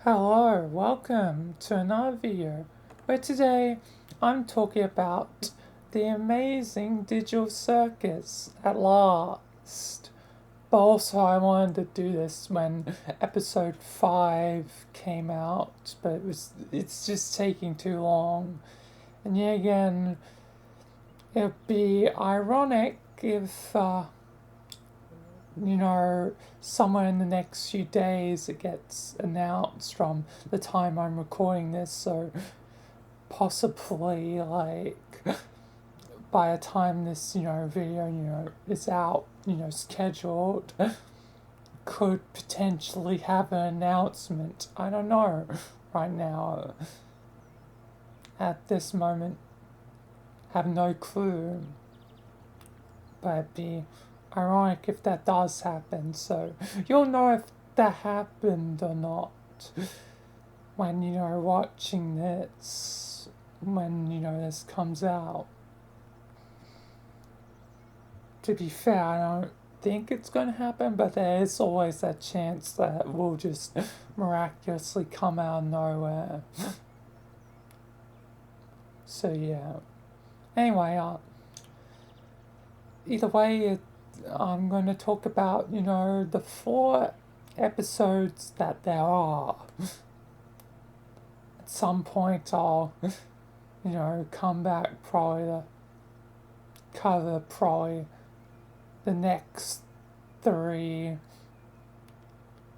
Hello, welcome to another video where today I'm talking about the amazing digital circus at last. But also I wanted to do this when episode 5 came out, but it's just taking too long. And yet again, it'd be ironic if somewhere in the next few days it gets announced from the time I'm recording this, so possibly by the time this, video, is out, scheduled, could potentially have an announcement. I don't know right now. At this moment, have no clue. But it'd be ironic if that does happen, so you'll know if that happened or not when watching this, when this comes out. To be fair, I don't think it's going to happen, but there is always that chance that it will just miraculously come out of nowhere. So yeah, anyway, either way, I'm going to talk about, the 4 episodes that there are. At some point, I'll, come back probably to cover probably the next 3.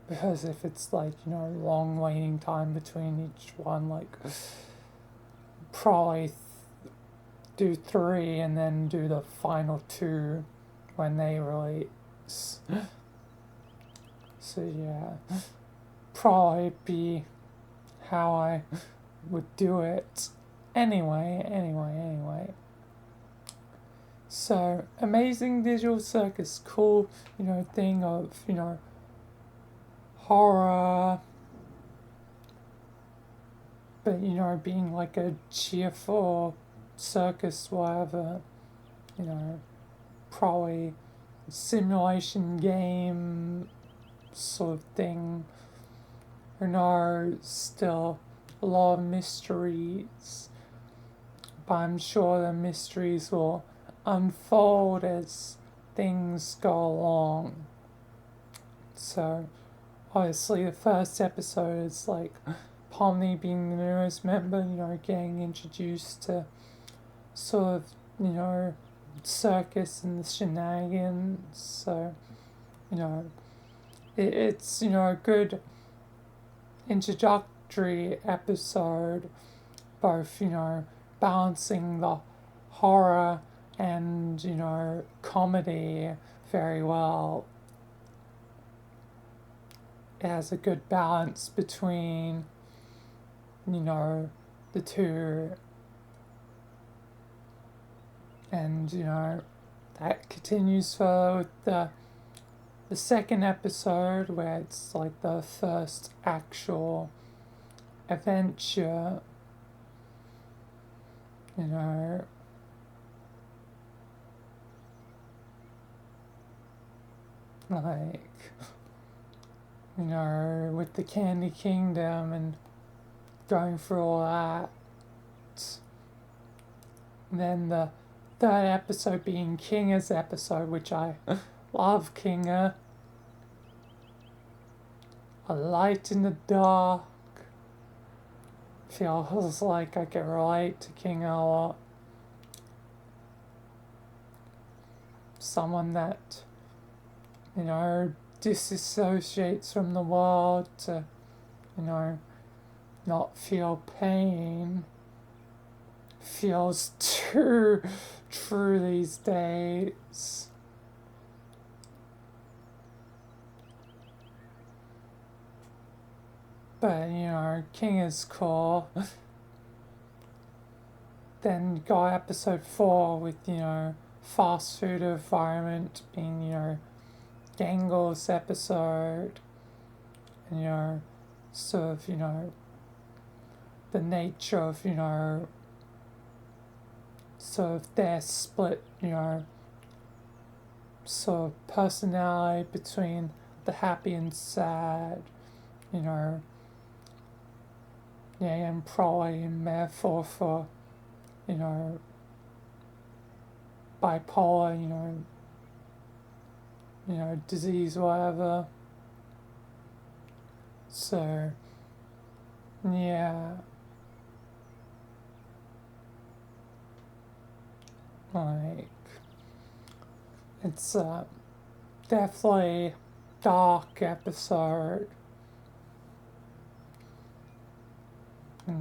Because if it's long waiting time between each one, probably do 3 and then do the final 2 when they release. So yeah, probably be how I would do it. Anyway. So, amazing digital circus, cool, thing of, horror, but, being like a cheerful circus, whatever, probably simulation game sort of thing. Still a lot of mysteries, but I'm sure the mysteries will unfold as things go along. So, obviously, the first episode is Pomni being the newest member, getting introduced to sort of, circus and the shenanigans. So, it's, a good introductory episode, both, balancing the horror and, comedy very well. It has a good balance between, the two. And, that continues for the second episode, where it's the first actual adventure, with the Candy Kingdom and going through all that. And then the third episode being Kinga's episode, which I love Kinga. A light in the dark. Feels like I can relate to Kinga a lot. Someone that, disassociates from the world to, not feel pain. Feels too true these days. But, King is cool. Then got episode 4 with, fast food environment being, Gangle's episode. And, sort of, the nature of, sort of their split, sort of personality between the happy and sad, yeah, and probably a metaphor for, you know, bipolar, disease, whatever. So, yeah, like, it's definitely dark episode.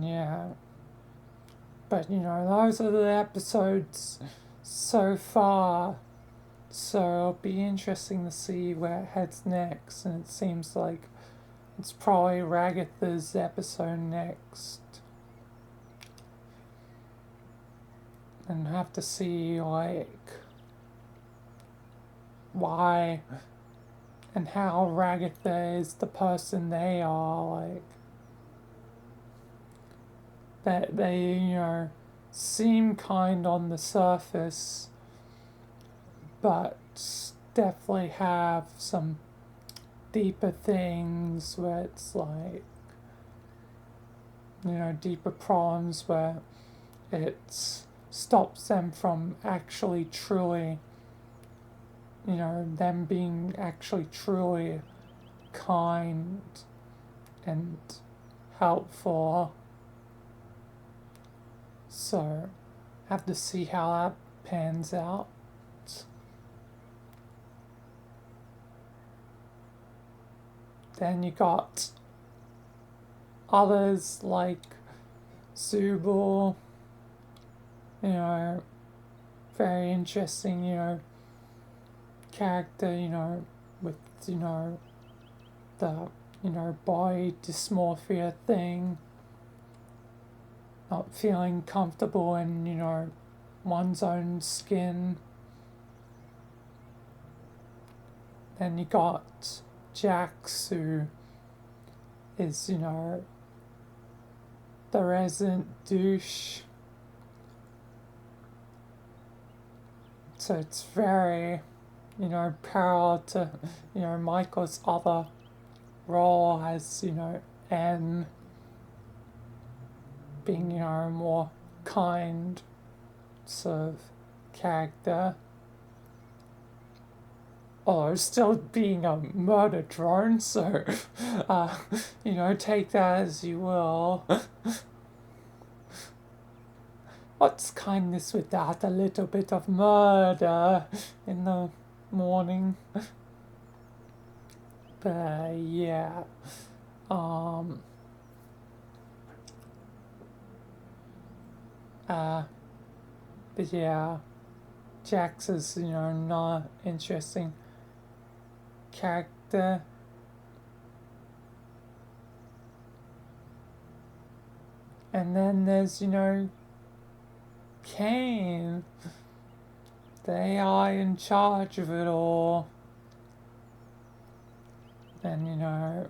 Yeah, but those are the episodes so far. So it'll be interesting to see where it heads next. And it seems like it's probably Ragatha's episode next. And have to see, like, why and how Ragatha is the person they are. Like, that they, seem kind on the surface, but definitely have some deeper things where it's like, deeper problems where it stops them from actually truly, them being actually truly kind and helpful. So, have to see how that pans out. Then you got others like Zubul, very interesting, character, with, the, body dysmorphia thing, not feeling comfortable in, one's own skin. Then you got Jax, who is, the resident douche. So it's very, parallel to, Michael's other role as, N being, a more kind sort of character. Although still being a murder drone, so, take that as you will. What's kindness without a little bit of murder in the morning? But yeah, but yeah, Jax is, not interesting character. And then there's, Kane, the AI in charge of it all. And,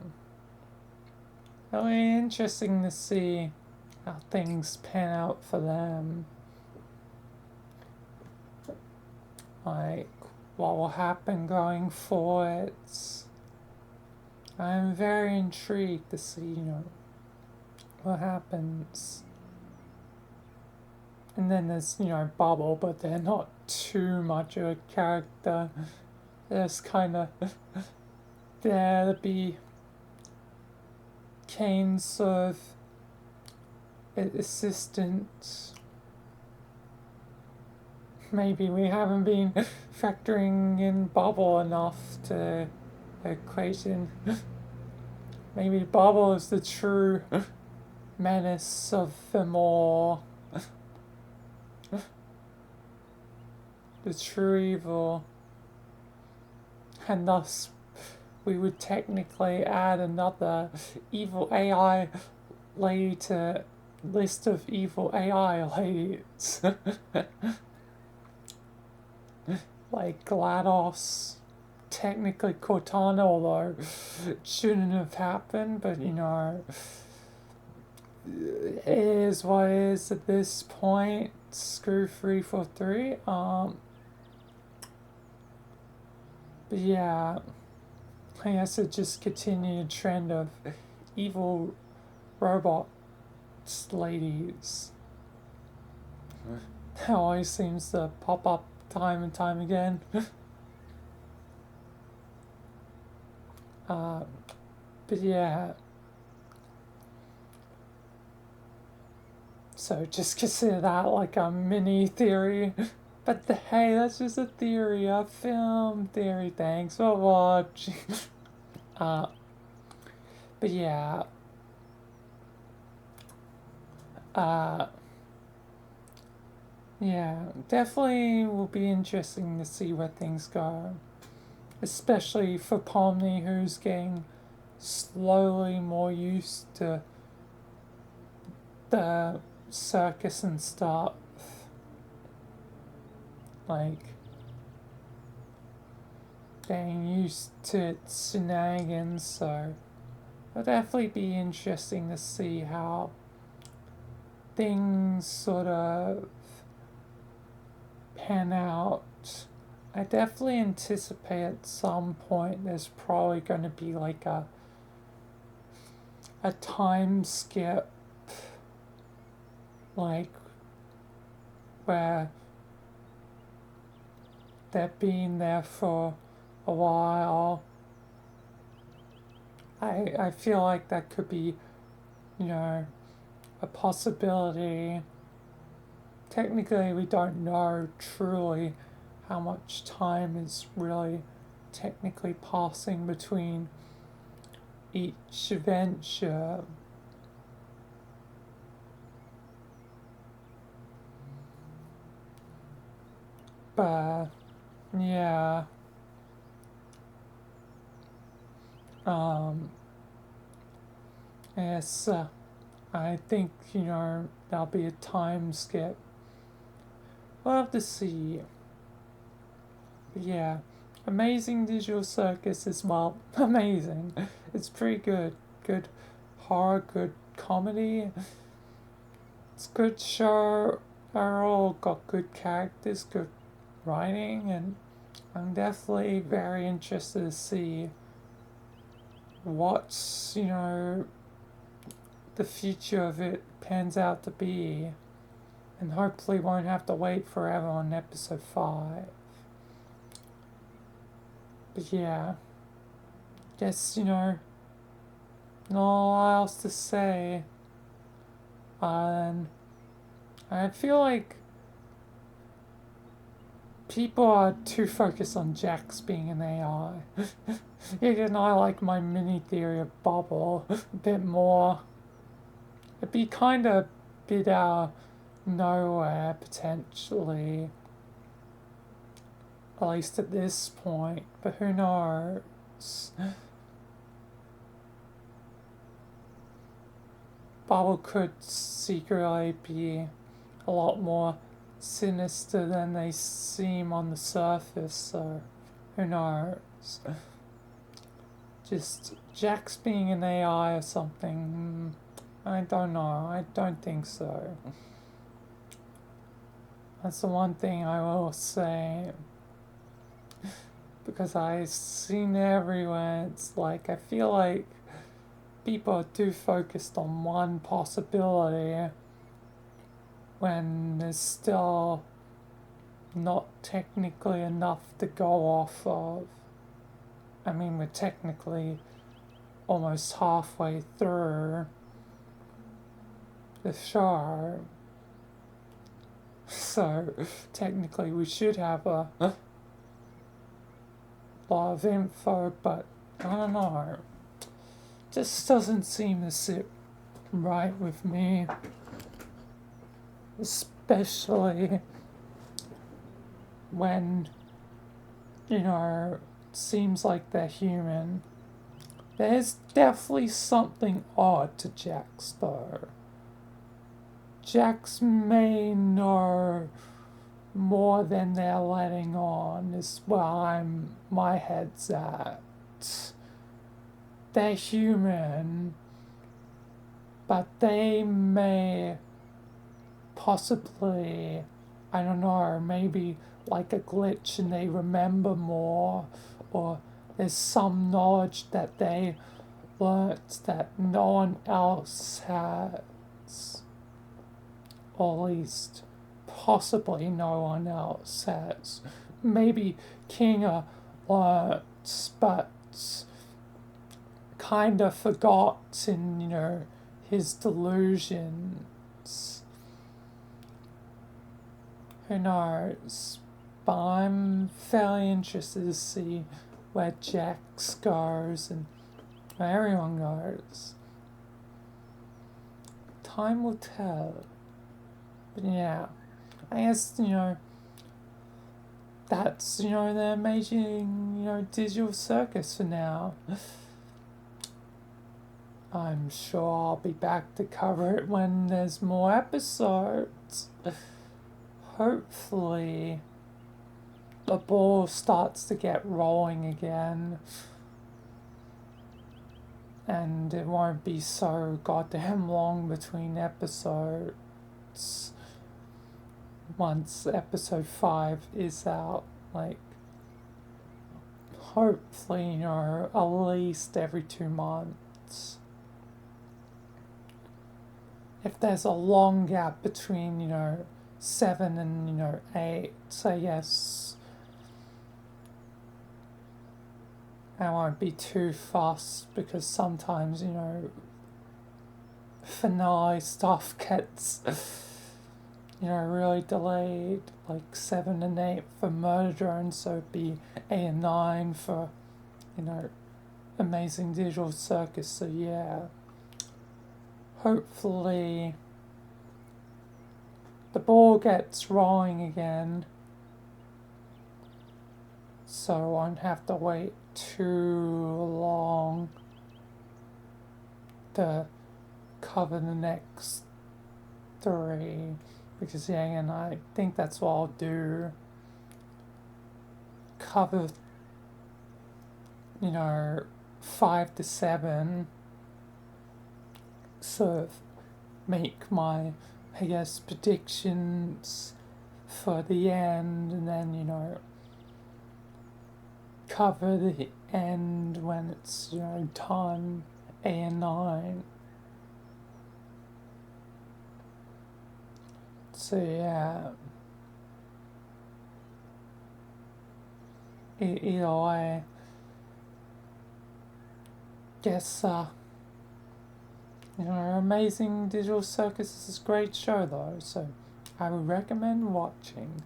really interesting to see how things pan out for them. Like, what will happen going forward. I'm very intrigued to see, what happens. And then there's, Bubble, but they're not too much of a character. They're just kind of there to be Kane's sort of assistant. Maybe we haven't been factoring in Bubble enough to the equation. Maybe Bubble is the true menace of them all. The true evil. And thus, we would technically add another evil AI lady to list of evil AI ladies. Like GLaDOS, technically Cortana, although it shouldn't have happened, but it is what it is at this point. Screw 343. But yeah, I guess it just continued trend of evil robot ladies. That always seems to pop up time and time again. But yeah. So just consider that like a mini theory. But hey, that's just a theory, a film theory. Thanks for watching. But yeah. Yeah, definitely will be interesting to see where things go. Especially for Pomni, who's getting slowly more used to the circus and stuff. Like, getting used to its shenanigans, so it'll definitely be interesting to see how things sort of pan out. I definitely anticipate at some point there's probably going to be like a time skip, like where they've been there for a while. I feel like that could be, a possibility. Technically, we don't know truly how much time is really technically passing between each adventure. But yeah. Yes, I think, there'll be a time skip. We'll have to see. But yeah, amazing visual circus is, well, amazing. It's pretty good. Good horror, good comedy. It's good show. Overall, got good characters, good writing, and I'm definitely very interested to see what's, the future of it pans out to be. And hopefully won't have to wait forever on episode 5. But yeah, guess, not a lot else to say. And I feel like people are too focused on Jax being an AI. Even I like my mini theory of Bubble a bit more. It'd be kind of a bit out of nowhere, potentially. At least at this point. But who knows? Bubble could secretly be a lot more sinister than they seem on the surface, so who knows? Just Jax being an AI or something, I don't know. I don't think so. That's the one thing I will say. Because I've seen everywhere, it's like, I feel like people are too focused on one possibility when there's still not technically enough to go off of. I mean, we're technically almost halfway through the show. So, technically we should have a lot of info, but I don't know. Just doesn't seem to sit right with me. Especially when, seems like they're human. There's definitely something odd to Jax, though. Jax may know more than they're letting on, is where my head's at. They're human, but they may possibly, I don't know, maybe like a glitch and they remember more, or there's some knowledge that they learnt that no one else has. or at least possibly no one else has. Maybe King once, but kind of forgot in, his delusions. Who knows? But I'm fairly interested to see where Jax goes and where everyone goes. Time will tell. But yeah, I guess, that's, the amazing, digital circus for now. I'm sure I'll be back to cover it when there's more episodes. Hopefully, the ball starts to get rolling again. And it won't be so goddamn long between episodes. Once episode 5 is out, hopefully, at least every 2 months. If there's a long gap between, 7 and, 8, I guess I won't be too fussed because sometimes, finale stuff gets, really delayed, like 7 and 8 for Murder, and so it'd be 8 and 9 for, Amazing Digital Circus, so yeah. Hopefully the ball gets rolling again, so I won't have to wait too long to cover the next 3, because and I think that's what I'll do. Cover, 5 to 7, sort of make my, predictions for the end, and then, cover the end when it's, time 8 and 9. So yeah, either way, guess, Amazing Digital Circus is a great show though, so I would recommend watching.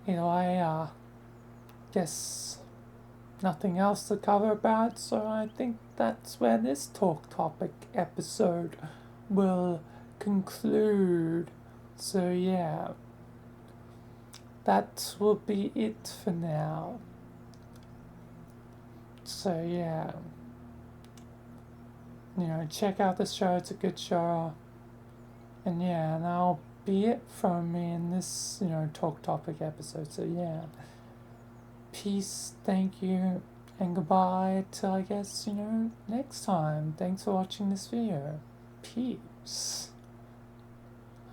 Either way, guess nothing else to cover about, so I think that's where this Talk Topic episode will conclude. So yeah, that will be it for now. So yeah, check out the show, it's a good show. And yeah, and that'll be it from me in this, Talk Topic episode. So yeah, peace, thank you, and goodbye till I guess, next time. Thanks for watching this video. Peace.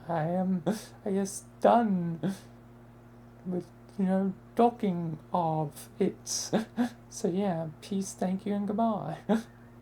I am, I guess, done with, talking of it. So yeah, peace, thank you, and goodbye.